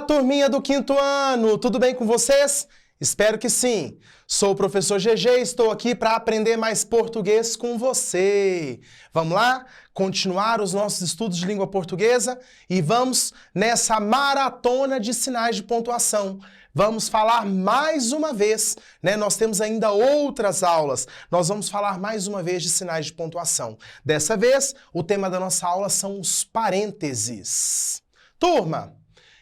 turminha do quinto ano, tudo bem com vocês? Espero que sim. Sou o professor GG e estou aqui para aprender mais português com você. Vamos lá? Continuar os nossos estudos de língua portuguesa e vamos nessa maratona de sinais de pontuação. Vamos falar mais uma vez, né? Nós temos ainda outras aulas. Nós vamos falar mais uma vez de sinais de pontuação. Dessa vez, o tema da nossa aula são os parênteses. Turma,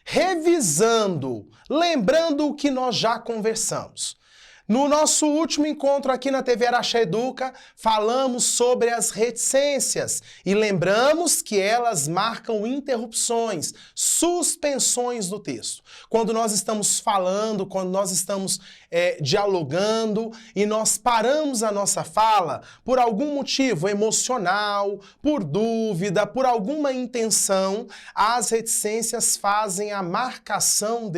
revisando, lembrando o que nós já conversamos. No nosso último encontro aqui na TV Araxá Educa, falamos sobre as reticências e lembramos que elas marcam interrupções, suspensões do texto. Quando nós estamos falando, quando nós estamos dialogando e nós paramos a nossa fala por algum motivo emocional, por dúvida, por alguma intenção, as reticências fazem a marcação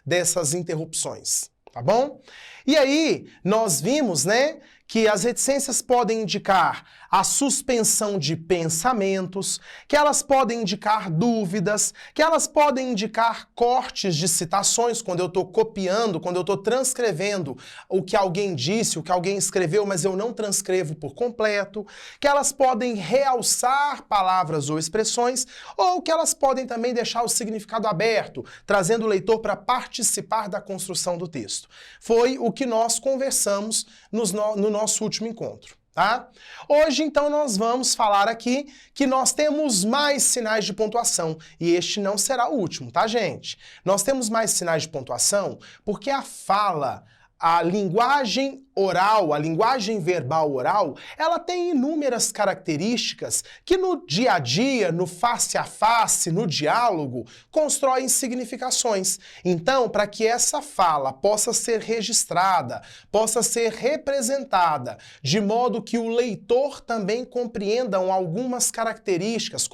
dessas interrupções. Tá bom? E aí, nós vimos, né, que as reticências podem indicar a suspensão de pensamentos, que elas podem indicar dúvidas, que elas podem indicar cortes de citações, quando eu estou copiando, quando eu estou transcrevendo o que alguém disse, o que alguém escreveu, mas eu não transcrevo por completo, que elas podem realçar palavras ou expressões, ou que elas podem também deixar o significado aberto, trazendo o leitor para participar da construção do texto. Foi o que nós conversamos no nosso último encontro. Tá? Hoje, então, nós vamos falar aqui que nós temos mais sinais de pontuação e este não será o último, tá, gente? Nós temos mais sinais de pontuação porque a fala, a linguagem oral, a linguagem verbal oral, ela tem inúmeras características que no dia a dia, no face a face, no diálogo, constroem significações. Então, para que essa fala possa ser registrada, possa ser representada, de modo que o leitor também compreenda algumas características,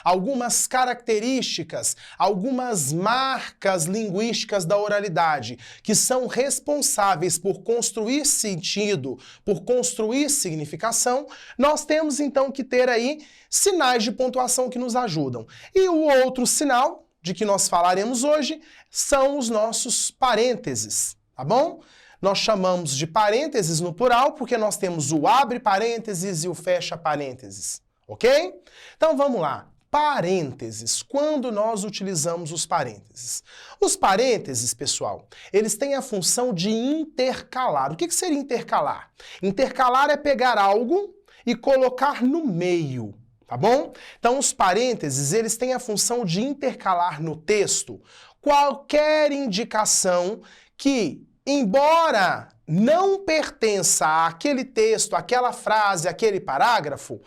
algumas características, algumas marcas linguísticas da oralidade, que são responsáveis por construir sentido, por construir significação, nós temos então que ter aí sinais de pontuação que nos ajudam. E o outro sinal de que nós falaremos hoje são os nossos parênteses, tá bom? Nós chamamos de parênteses no plural porque nós temos o abre parênteses e o fecha parênteses, ok? Então vamos lá. Parênteses, quando nós utilizamos os parênteses. Os parênteses, pessoal, eles têm a função de intercalar. O que seria intercalar? Intercalar é pegar algo e colocar no meio, tá bom? Então, os parênteses, eles têm a função de intercalar no texto qualquer indicação que, embora não pertença àquele texto, àquela frase, àquele parágrafo,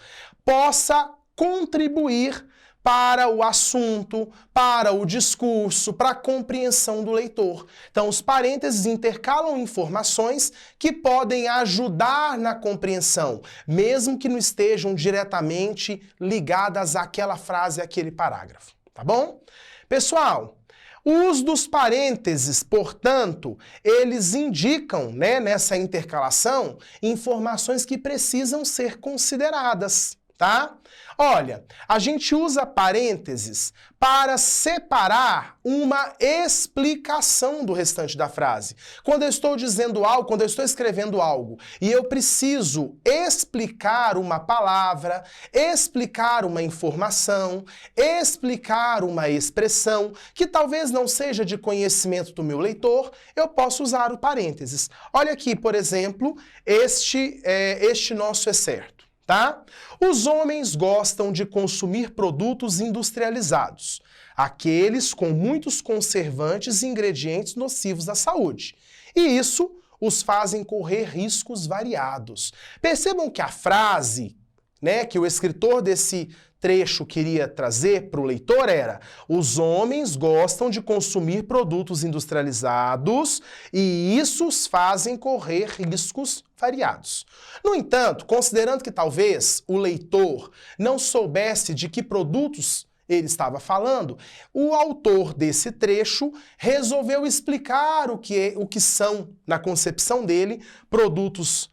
possa contribuir para o assunto, para o discurso, para a compreensão do leitor. Então, os parênteses intercalam informações que podem ajudar na compreensão, mesmo que não estejam diretamente ligadas àquela frase, àquele parágrafo. Tá bom? Pessoal, o uso dos parênteses, portanto, eles indicam, né, nessa intercalação, informações que precisam ser consideradas. Tá? Olha, a gente usa parênteses para separar uma explicação do restante da frase. Quando eu estou dizendo algo, quando eu estou escrevendo algo e eu preciso explicar uma palavra, explicar uma informação, explicar uma expressão que talvez não seja de conhecimento do meu leitor, eu posso usar o parênteses. Olha aqui, por exemplo, este nosso excerto. Tá? Os homens gostam de consumir produtos industrializados, aqueles com muitos conservantes e ingredientes nocivos à saúde. E isso os fazem correr riscos variados. Percebam que a frase, né, que o escritor desse trecho queria trazer para o leitor era: os homens gostam de consumir produtos industrializados e isso os fazem correr riscos variados. No entanto, considerando que talvez o leitor não soubesse de que produtos ele estava falando, o autor desse trecho resolveu explicar o que são, na concepção dele, produtos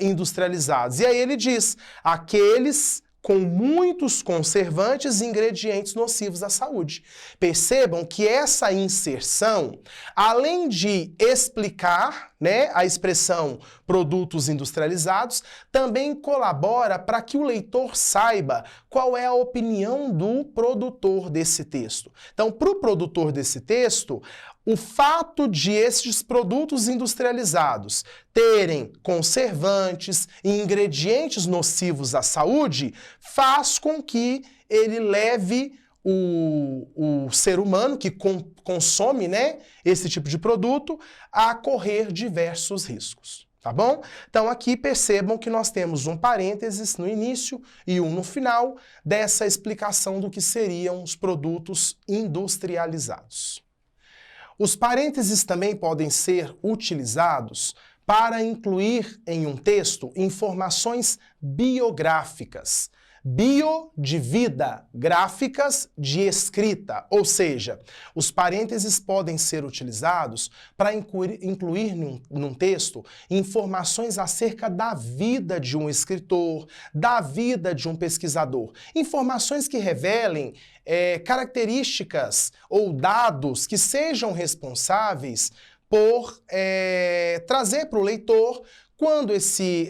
industrializados. E aí ele diz: aqueles com muitos conservantes e ingredientes nocivos à saúde. Percebam que essa inserção, além de explicar, né, a expressão produtos industrializados, também colabora para que o leitor saiba qual é a opinião do produtor desse texto. Então, para o produtor desse texto, o fato de estes produtos industrializados terem conservantes e ingredientes nocivos à saúde faz com que ele leve o ser humano que consome, né, esse tipo de produto a correr diversos riscos. Tá bom? Então aqui percebam que nós temos um parênteses no início e um no final dessa explicação do que seriam os produtos industrializados. Os parênteses também podem ser utilizados para incluir em um texto informações biográficas. Bio de vida, gráficas de escrita, ou seja, os parênteses podem ser utilizados para incluir num texto informações acerca da vida de um escritor, da vida de um pesquisador, informações que revelem características ou dados que sejam responsáveis por trazer para o leitor quando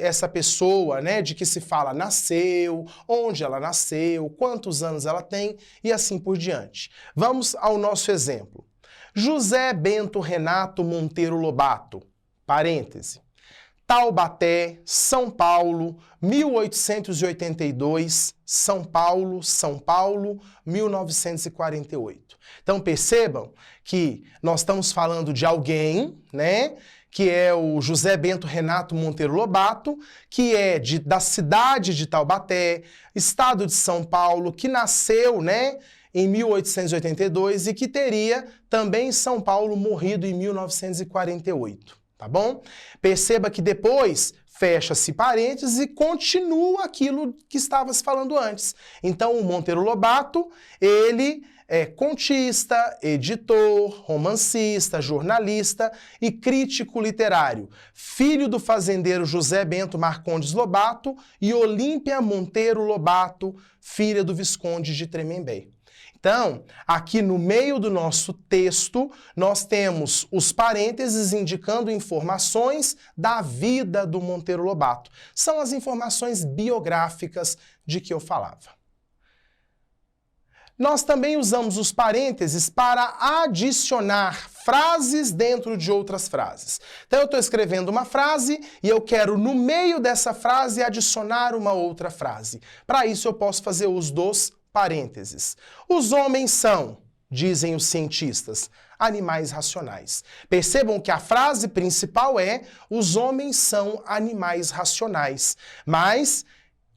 essa pessoa, né, de que se fala nasceu, onde ela nasceu, quantos anos ela tem e assim por diante. Vamos ao nosso exemplo. José Bento Renato Monteiro Lobato, parêntese, Taubaté, São Paulo, 1882, São Paulo, 1948. Então percebam que nós estamos falando de alguém, né, que é o José Bento Renato Monteiro Lobato, que é da cidade de Taubaté, estado de São Paulo, que nasceu, né, em 1882 e que teria também em São Paulo morrido em 1948, tá bom? Perceba que depois fecha-se parênteses e continua aquilo que estava se falando antes. Então, o Monteiro Lobato, ele é contista, editor, romancista, jornalista e crítico literário, filho do fazendeiro José Bento Marcondes Lobato e Olímpia Monteiro Lobato, filha do Visconde de Tremembé. Então, aqui no meio do nosso texto, nós temos os parênteses indicando informações da vida do Monteiro Lobato. São as informações biográficas de que eu falava. Nós também usamos os parênteses para adicionar frases dentro de outras frases. Então eu estou escrevendo uma frase e eu quero, no meio dessa frase, adicionar uma outra frase. Para isso eu posso fazer uso dos parênteses. Os homens são, dizem os cientistas, animais racionais. Percebam que a frase principal é: os homens são animais racionais. Mas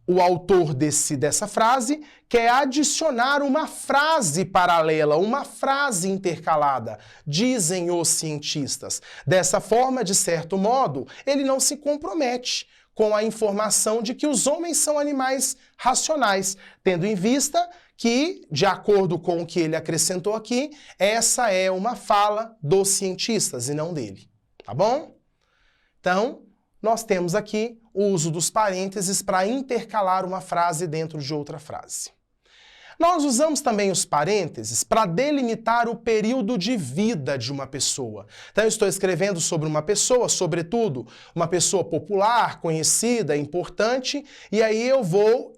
o autor dessa frase quer adicionar uma frase paralela, uma frase intercalada, dizem os cientistas. Dessa forma, de certo modo, ele não se compromete com a informação de que os homens são animais racionais, tendo em vista que, de acordo com o que ele acrescentou aqui, essa é uma fala dos cientistas e não dele. Tá bom? Então, nós temos aqui o uso dos parênteses para intercalar uma frase dentro de outra frase. Nós usamos também os parênteses para delimitar o período de vida de uma pessoa. Então eu estou escrevendo sobre uma pessoa, sobretudo uma pessoa popular, conhecida, importante, e aí eu vou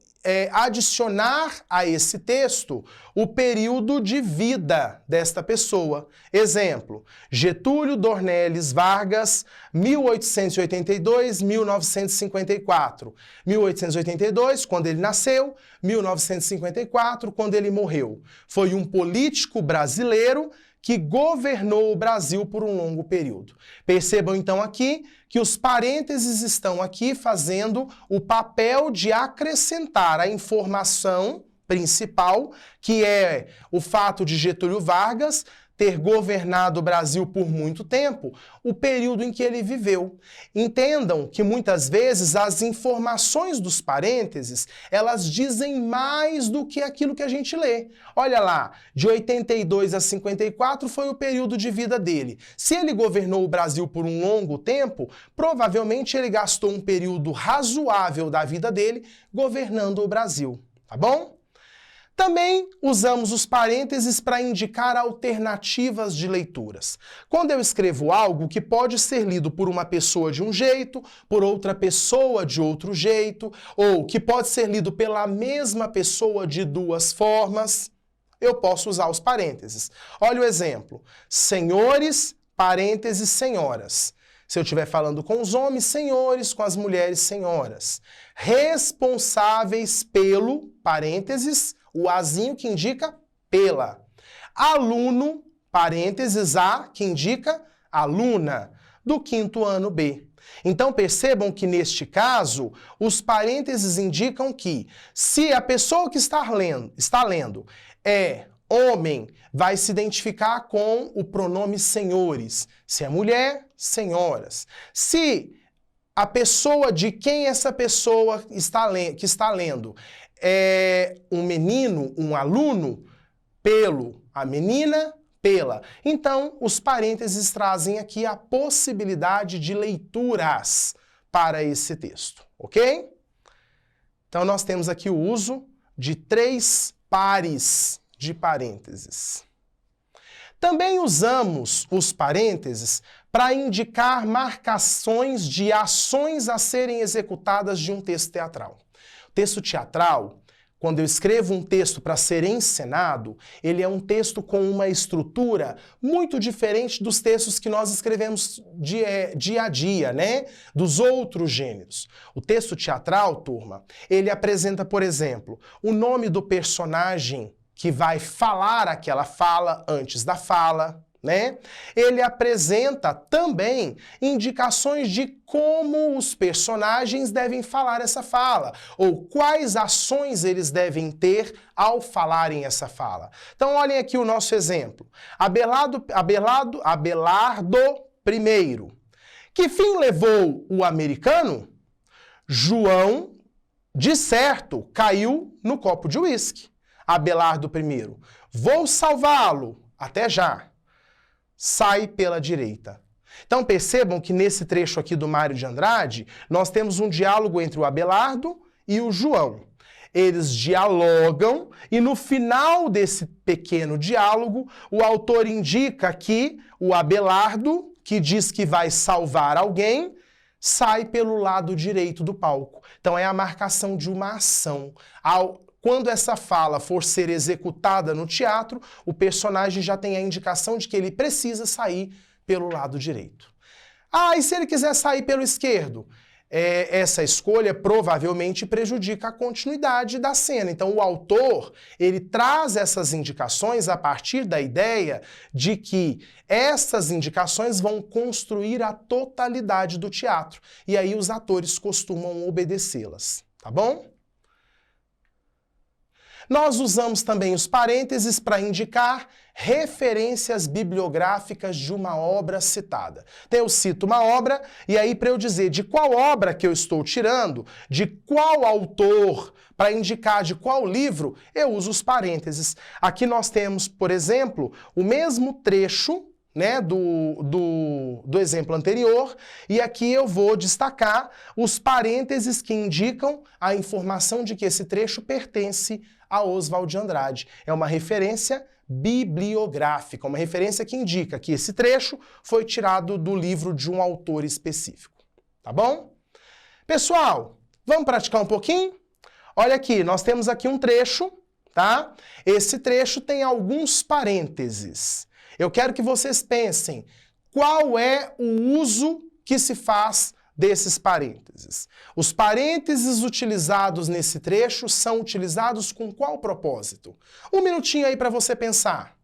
adicionar a esse texto o período de vida desta pessoa. Exemplo, Getúlio Dornelles Vargas, 1882-1954. 1882, quando ele nasceu, 1954, quando ele morreu. Foi um político brasileiro que governou o Brasil por um longo período. Percebam então aqui que os parênteses estão aqui fazendo o papel de acrescentar a informação principal, que é o fato de Getúlio Vargas ter governado o Brasil por muito tempo, o período em que ele viveu. Entendam que muitas vezes as informações dos parênteses, elas dizem mais do que aquilo que a gente lê. Olha lá, de 82 a 54 foi o período de vida dele. Se ele governou o Brasil por um longo tempo, provavelmente ele gastou um período razoável da vida dele governando o Brasil. tá bom? Também usamos os parênteses para indicar alternativas de leituras. Quando eu escrevo algo que pode ser lido por uma pessoa de um jeito, por outra pessoa de outro jeito, ou que pode ser lido pela mesma pessoa de duas formas, eu posso usar os parênteses. Olha o exemplo. Senhores, parênteses, senhoras. Se eu estiver falando com os homens, senhores, com as mulheres, senhoras. Responsáveis pelo, parênteses, o azinho que indica pela. Aluno, parênteses, a, que indica aluna, do 5º ano B. Então percebam que neste caso, os parênteses indicam que se a pessoa que está lendo é homem, vai se identificar com o pronome senhores. Se é mulher, senhoras. Se a pessoa de quem essa pessoa que está lendo é um menino, um aluno, pelo, a menina, pela. Então, os parênteses trazem aqui a possibilidade de leituras para esse texto, ok? Então, nós temos aqui o uso de 3 pares de parênteses. Também usamos os parênteses para indicar marcações de ações a serem executadas de um texto teatral. O texto teatral, quando eu escrevo um texto para ser encenado, ele é um texto com uma estrutura muito diferente dos textos que nós escrevemos dia a dia, né? Dos outros gêneros. O texto teatral, turma, ele apresenta, por exemplo, o nome do personagem que vai falar aquela fala antes da fala, né? Ele apresenta também indicações de como os personagens devem falar essa fala, ou quais ações eles devem ter ao falarem essa fala. Então, olhem aqui o nosso exemplo. Abelardo I. Que fim levou o americano? João, de certo, caiu no copo de uísque. Abelardo I. Vou salvá-lo. Até já. Sai pela direita. Então percebam que nesse trecho aqui do Mário de Andrade, nós temos um diálogo entre o Abelardo e o João. Eles dialogam e no final desse pequeno diálogo, o autor indica que o Abelardo, que diz que vai salvar alguém, sai pelo lado direito do palco. Então é a marcação de uma ação. Quando essa fala for ser executada no teatro, o personagem já tem a indicação de que ele precisa sair pelo lado direito. Ah, e se ele quiser sair pelo esquerdo? Essa escolha provavelmente prejudica a continuidade da cena. Então o autor, ele traz essas indicações a partir da ideia de que essas indicações vão construir a totalidade do teatro. E aí os atores costumam obedecê-las, tá bom? Nós usamos também os parênteses para indicar referências bibliográficas de uma obra citada. Então, eu cito uma obra, e aí para eu dizer de qual obra que eu estou tirando, de qual autor, para indicar de qual livro, eu uso os parênteses. Aqui nós temos, por exemplo, o mesmo trecho, né, do exemplo anterior, e aqui eu vou destacar os parênteses que indicam a informação de que esse trecho pertence a Oswald de Andrade. É uma referência bibliográfica, uma referência que indica que esse trecho foi tirado do livro de um autor específico. Tá bom? Pessoal, vamos praticar um pouquinho? Olha aqui, nós temos aqui um trecho, tá? Esse trecho tem alguns parênteses. Eu quero que vocês pensem qual é o uso que se faz desses parênteses. Os parênteses utilizados nesse trecho são utilizados com qual propósito? Um minutinho aí para você pensar.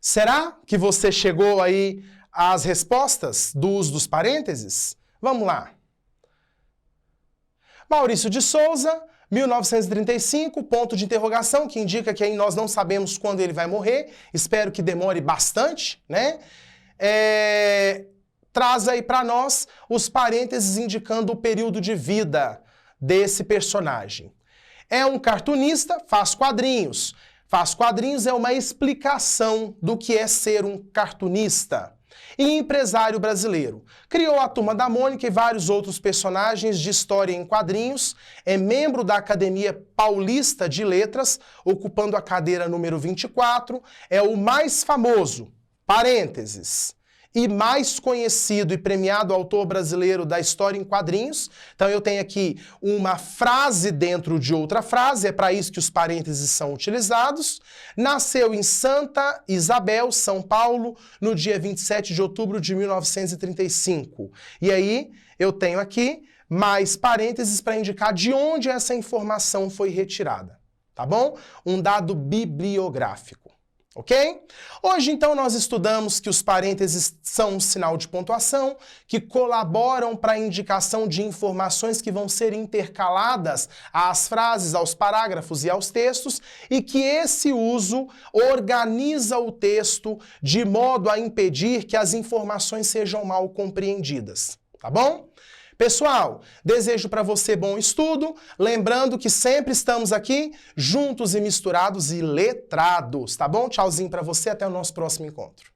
Será que você chegou aí às respostas do uso dos parênteses? Vamos lá. Maurício de Souza, 1935, ponto de interrogação, que indica que aí nós não sabemos quando ele vai morrer. Espero que demore bastante, né? Traz aí para nós os parênteses indicando o período de vida desse personagem. É um cartunista, faz quadrinhos. Faz quadrinhos é uma explicação do que é ser um cartunista. E empresário brasileiro. Criou a Turma da Mônica e vários outros personagens de história em quadrinhos. É membro da Academia Paulista de Letras, ocupando a cadeira número 24. É o mais famoso, parênteses, e mais conhecido e premiado autor brasileiro da história em quadrinhos. Então eu tenho aqui uma frase dentro de outra frase, é para isso que os parênteses são utilizados. Nasceu em Santa Isabel, São Paulo, no dia 27 de outubro de 1935. E aí eu tenho aqui mais parênteses para indicar de onde essa informação foi retirada, tá bom? Um dado bibliográfico. Ok? Hoje, então, nós estudamos que os parênteses são um sinal de pontuação, que colaboram para a indicação de informações que vão ser intercaladas às frases, aos parágrafos e aos textos, e que esse uso organiza o texto de modo a impedir que as informações sejam mal compreendidas. Tá bom? Pessoal, desejo para você bom estudo, lembrando que sempre estamos aqui juntos e misturados e letrados, tá bom? Tchauzinho para você, até o nosso próximo encontro.